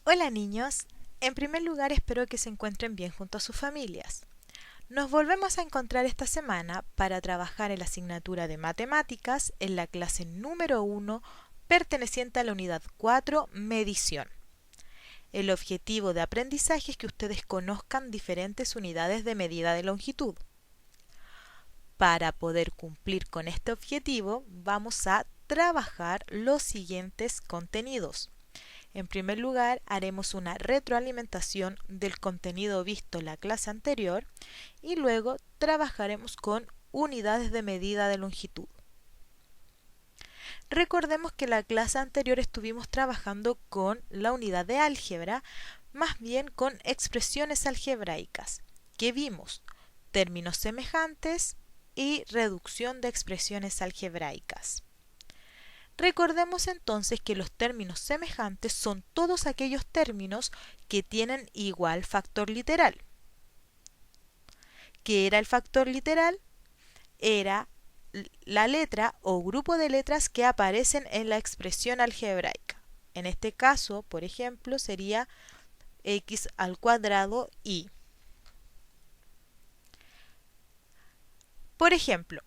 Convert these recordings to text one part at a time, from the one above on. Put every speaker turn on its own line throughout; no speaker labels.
Hola niños, en primer lugar espero que se encuentren bien junto a sus familias. Nos volvemos a encontrar esta semana para trabajar en la asignatura de matemáticas en la clase número 1 perteneciente a la unidad 4, medición. El objetivo de aprendizaje es que ustedes conozcan diferentes unidades de medida de longitud. Para poder cumplir con este objetivo vamos a trabajar los siguientes contenidos. En primer lugar, haremos una retroalimentación del contenido visto en la clase anterior y luego trabajaremos con unidades de medida de longitud. Recordemos que en la clase anterior estuvimos trabajando con la unidad de álgebra, más bien con expresiones algebraicas, que vimos términos semejantes y reducción de expresiones algebraicas. Recordemos entonces que los términos semejantes son todos aquellos términos que tienen igual factor literal. ¿Qué era el factor literal? Era la letra o grupo de letras que aparecen en la expresión algebraica. En este caso, por ejemplo, sería x al cuadrado y. Por ejemplo,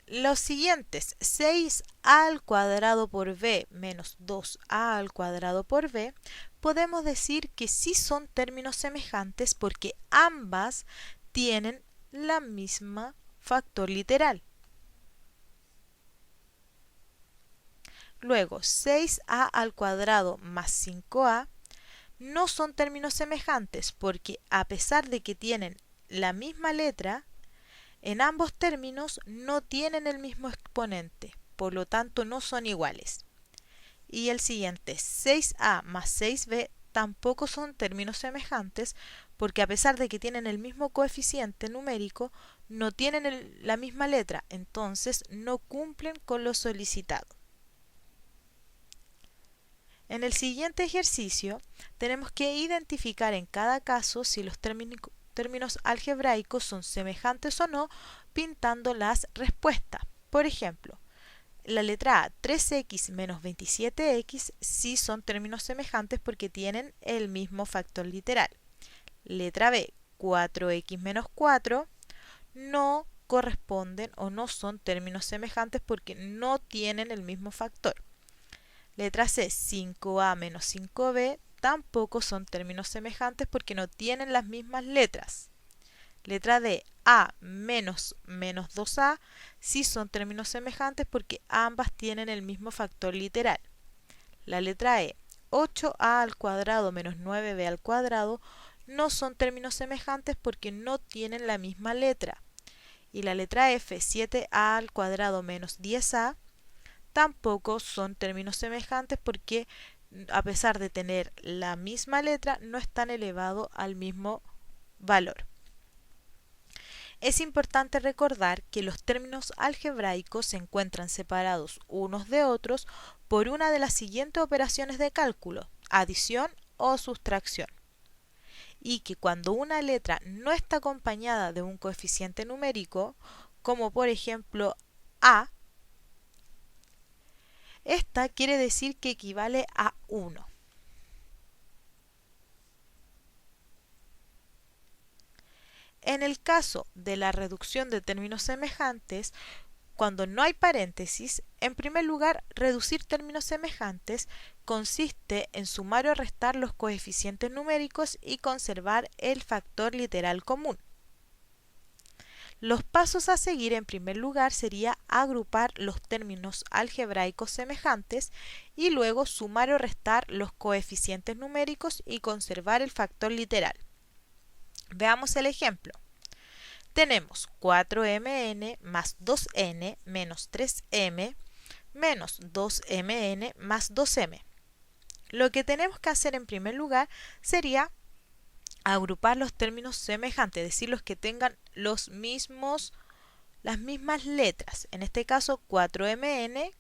los siguientes 6a al cuadrado por b menos 2a al cuadrado por b, podemos decir que sí son términos semejantes porque ambas tienen la misma factor literal. Luego, 6a al cuadrado más 5a no son términos semejantes porque a pesar de que tienen la misma letra, en ambos términos no tienen el mismo exponente, por lo tanto no son iguales. Y el siguiente, 6a más 6b, tampoco son términos semejantes porque a pesar de que tienen el mismo coeficiente numérico, no tienen la misma letra, entonces no cumplen con lo solicitado. En el siguiente ejercicio tenemos que identificar en cada caso si los términos algebraicos son semejantes o no, pintando las respuestas. Por ejemplo, la letra A, 3x menos 27x, sí son términos semejantes porque tienen el mismo factor literal. Letra B, 4x menos 4, no corresponden o no son términos semejantes porque no tienen el mismo factor. Letra C, 5a menos 5b, tampoco son términos semejantes porque no tienen las mismas letras. Letra D, a menos 2a, sí son términos semejantes porque ambas tienen el mismo factor literal. La letra E, 8a al cuadrado menos 9b al cuadrado, no son términos semejantes porque no tienen la misma letra. Y la letra F, 7a al cuadrado menos 10a, tampoco son términos semejantes porque a pesar de tener la misma letra no están elevados al mismo valor. Es importante recordar que los términos algebraicos se encuentran separados unos de otros por una de las siguientes operaciones de cálculo, adición o sustracción, y que cuando una letra no está acompañada de un coeficiente numérico, como por ejemplo A, esta quiere decir que equivale a 1. En el caso de la reducción de términos semejantes, cuando no hay paréntesis, en primer lugar, reducir términos semejantes consiste en sumar o restar los coeficientes numéricos y conservar el factor literal común. Los pasos a seguir en primer lugar sería agrupar los términos algebraicos semejantes y luego sumar o restar los coeficientes numéricos y conservar el factor literal. Veamos el ejemplo. Tenemos 4mn más 2n menos 3m menos 2mn más 2m. Lo que tenemos que hacer en primer lugar sería agrupar los términos semejantes, es decir, los que tengan las mismas letras. En este caso 4mn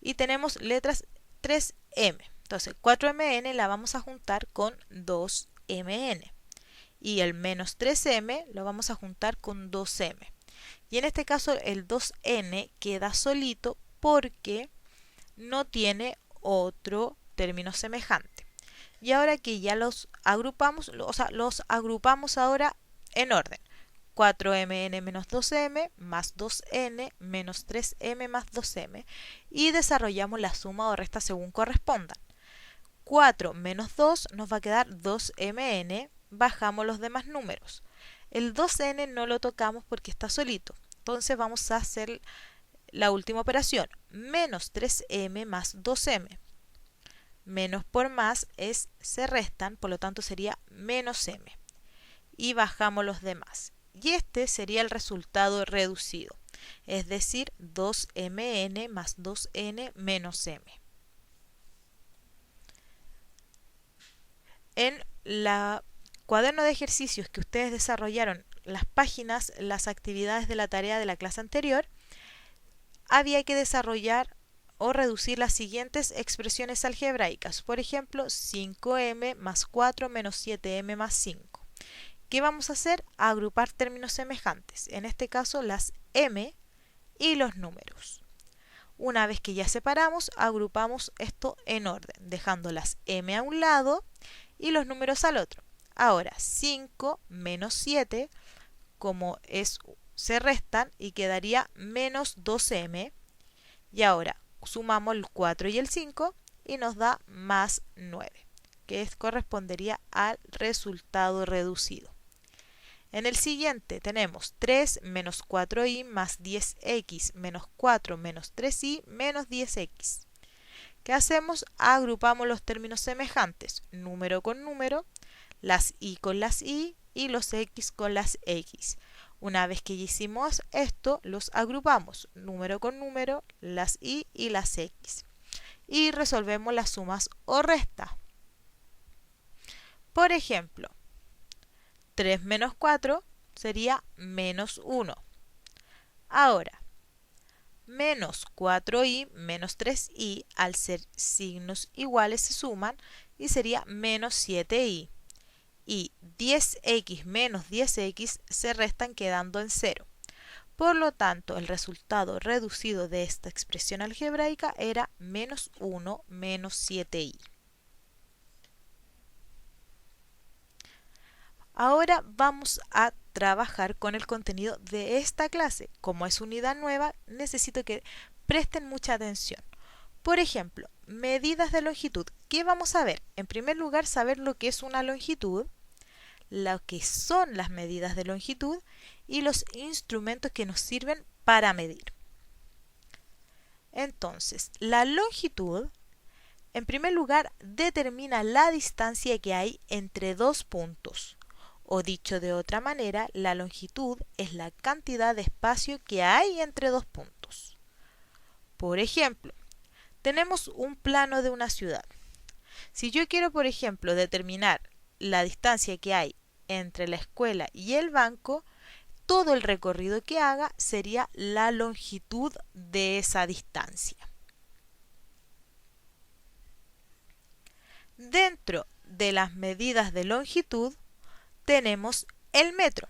y tenemos letras 3m. Entonces 4mn la vamos a juntar con 2mn. Y el menos 3m lo vamos a juntar con 2m. Y en este caso el 2n queda solito porque no tiene otro término semejante. Y ahora que ya los agrupamos, los agrupamos ahora en orden. 4mn menos 2m más 2n menos 3m más 2m y desarrollamos la suma o resta según correspondan. 4 menos 2 nos va a quedar 2mn, bajamos los demás números. El 2n no lo tocamos porque está solito, entonces vamos a hacer la última operación, menos 3m más 2m. Menos por más se restan, por lo tanto sería menos m. Y bajamos los demás. Y este sería el resultado reducido, es decir, 2mn más 2n menos m. En la cuaderno de ejercicios que ustedes desarrollaron, las páginas, las actividades de la tarea de la clase anterior, había que desarrollar o reducir las siguientes expresiones algebraicas. Por ejemplo, 5m más 4 menos 7m más 5. ¿Qué vamos a hacer? Agrupar términos semejantes, en este caso las m y los números. Una vez que ya separamos, agrupamos esto en orden, dejando las m a un lado y los números al otro. Ahora, 5 menos 7, como se restan y quedaría menos 2m. Y ahora sumamos el 4 y el 5 y nos da más 9, que correspondería al resultado reducido. En el siguiente tenemos 3 menos 4i más 10x menos 4 menos 3i menos 10x. ¿Qué hacemos? Agrupamos los términos semejantes, número con número, las y con las y los x con las x. Una vez que ya hicimos esto, los agrupamos, número con número, las y las x. Y resolvemos las sumas o restas. Por ejemplo, 3 menos 4 sería menos 1. Ahora, menos 4i menos 3i, al ser signos iguales, se suman y sería menos 7i. Y 10x menos 10x se restan quedando en 0. Por lo tanto, el resultado reducido de esta expresión algebraica era menos 1 menos 7i. Ahora vamos a trabajar con el contenido de esta clase. Como es unidad nueva, necesito que presten mucha atención. Por ejemplo, medidas de longitud. ¿Qué vamos a ver? En primer lugar, saber lo que es una longitud, lo que son las medidas de longitud y los instrumentos que nos sirven para medir. Entonces, la longitud, en primer lugar, determina la distancia que hay entre dos puntos. O dicho de otra manera, la longitud es la cantidad de espacio que hay entre dos puntos. Por ejemplo, tenemos un plano de una ciudad. Si yo quiero, por ejemplo, determinar la distancia que hay entre la escuela y el banco, todo el recorrido que haga sería la longitud de esa distancia. Dentro de las medidas de longitud tenemos el metro.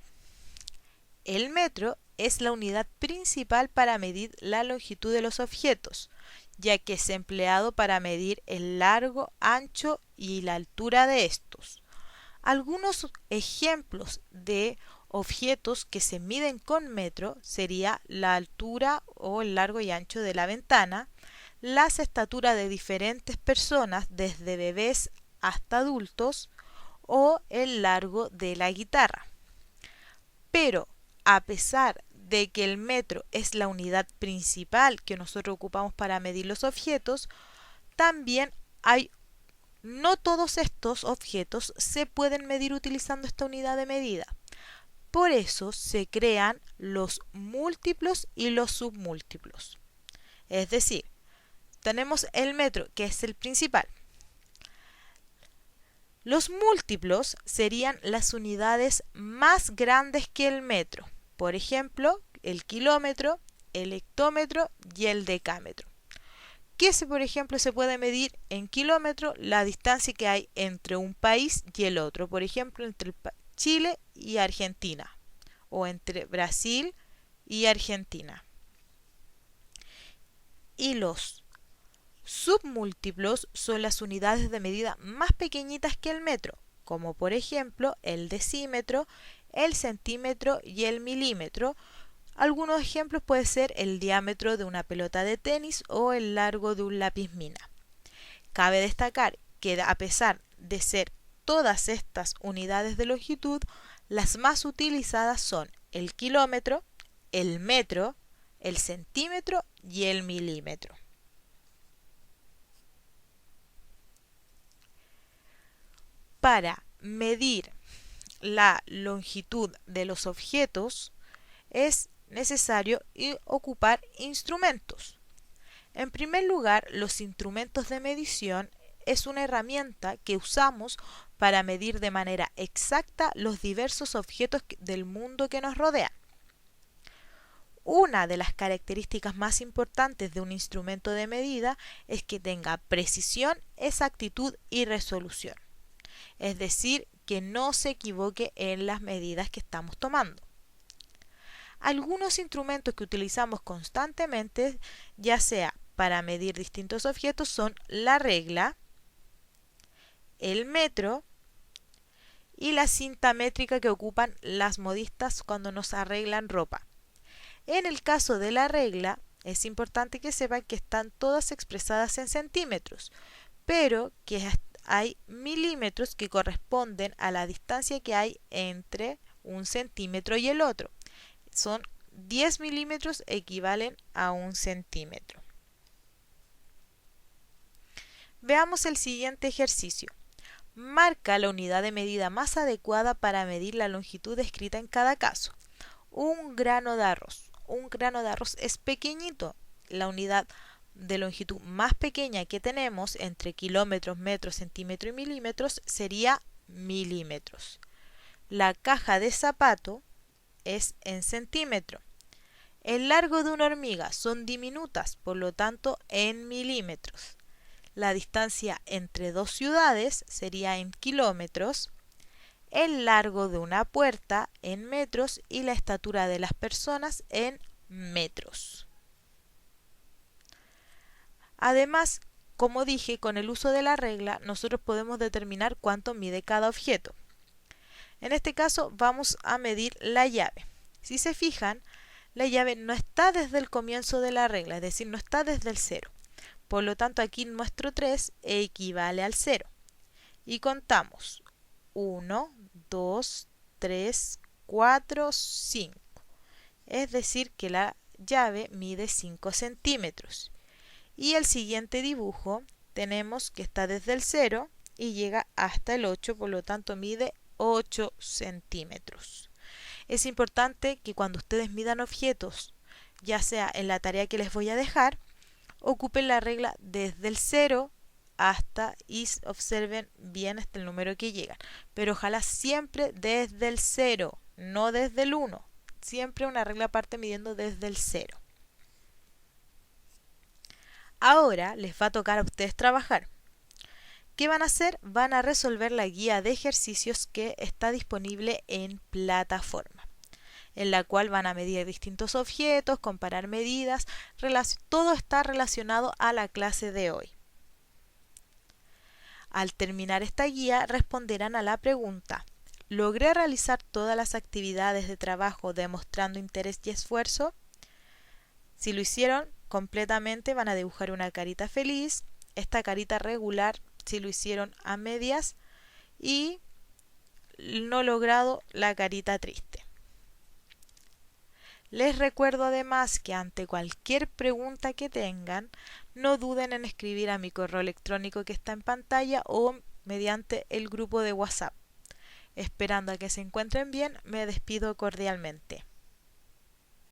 El metro es la unidad principal para medir la longitud de los objetos, ya que es empleado para medir el largo, ancho y la altura de estos. Algunos ejemplos de objetos que se miden con metro sería la altura o el largo y ancho de la ventana, las estaturas de diferentes personas desde bebés hasta adultos o el largo de la guitarra. Pero a pesar de que el metro es la unidad principal que nosotros ocupamos para medir los objetos, también no todos estos objetos se pueden medir utilizando esta unidad de medida. Por eso se crean los múltiplos y los submúltiplos. Es decir, tenemos el metro, que es el principal. Los múltiplos serían las unidades más grandes que el metro. Por ejemplo, el kilómetro, el hectómetro y el decámetro. Por ejemplo, se puede medir en kilómetro la distancia que hay entre un país y el otro. Por ejemplo, entre Chile y Argentina. O entre Brasil y Argentina. Y los Submúltiplos son las unidades de medida más pequeñitas que el metro, como por ejemplo el decímetro, el centímetro y el milímetro. Algunos ejemplos pueden ser el diámetro de una pelota de tenis o el largo de un lápiz mina. Cabe destacar que a pesar de ser todas estas unidades de longitud, las más utilizadas son el kilómetro, el metro, el centímetro y el milímetro. Para medir la longitud de los objetos es necesario ocupar instrumentos. En primer lugar, los instrumentos de medición es una herramienta que usamos para medir de manera exacta los diversos objetos del mundo que nos rodean. Una de las características más importantes de un instrumento de medida es que tenga precisión, exactitud y resolución. Es decir, que no se equivoque en las medidas que estamos tomando. Algunos instrumentos que utilizamos constantemente, ya sea para medir distintos objetos, son la regla, el metro y la cinta métrica que ocupan las modistas cuando nos arreglan ropa. En el caso de la regla, es importante que sepan que están todas expresadas en centímetros, pero que hay milímetros que corresponden a la distancia que hay entre un centímetro y el otro. Son 10 milímetros equivalen a un centímetro. Veamos el siguiente ejercicio. Marca la unidad de medida más adecuada para medir la longitud descrita en cada caso. Un grano de arroz. Un grano de arroz es pequeñito. La unidad de longitud más pequeña que tenemos entre kilómetros, metros, centímetros y milímetros sería milímetros. La caja de zapato es en centímetro. El largo de una hormiga son diminutas, por lo tanto en milímetros. La distancia entre dos ciudades sería en kilómetros. El largo de una puerta en metros y la estatura de las personas en metros. Además, como dije, con el uso de la regla nosotros podemos determinar cuánto mide cada objeto. En este caso vamos a medir la llave. Si se fijan, la llave no está desde el comienzo de la regla, es decir, no está desde el 0. Por lo tanto, aquí nuestro 3 equivale al 0. Y contamos 1, 2, 3, 4, 5. Es decir, que la llave mide 5 centímetros. Y el siguiente dibujo tenemos que está desde el 0 y llega hasta el 8, por lo tanto mide 8 centímetros. Es importante que cuando ustedes midan objetos, ya sea en la tarea que les voy a dejar, ocupen la regla desde el 0 hasta y observen bien hasta el número que llegan. Pero ojalá siempre desde el 0, no desde el 1. Siempre una regla parte midiendo desde el 0. Ahora les va a tocar a ustedes trabajar. ¿Qué van a hacer? Van a resolver la guía de ejercicios que está disponible en plataforma, en la cual van a medir distintos objetos, comparar medidas, todo está relacionado a la clase de hoy. Al terminar esta guía responderán a la pregunta: ¿logré realizar todas las actividades de trabajo demostrando interés y esfuerzo? Si lo hicieron completamente van a dibujar una carita feliz, esta carita regular si lo hicieron a medias y no logrado la carita triste. Les recuerdo además que ante cualquier pregunta que tengan, no duden en escribir a mi correo electrónico que está en pantalla o mediante el grupo de WhatsApp. Esperando a que se encuentren bien, me despido cordialmente.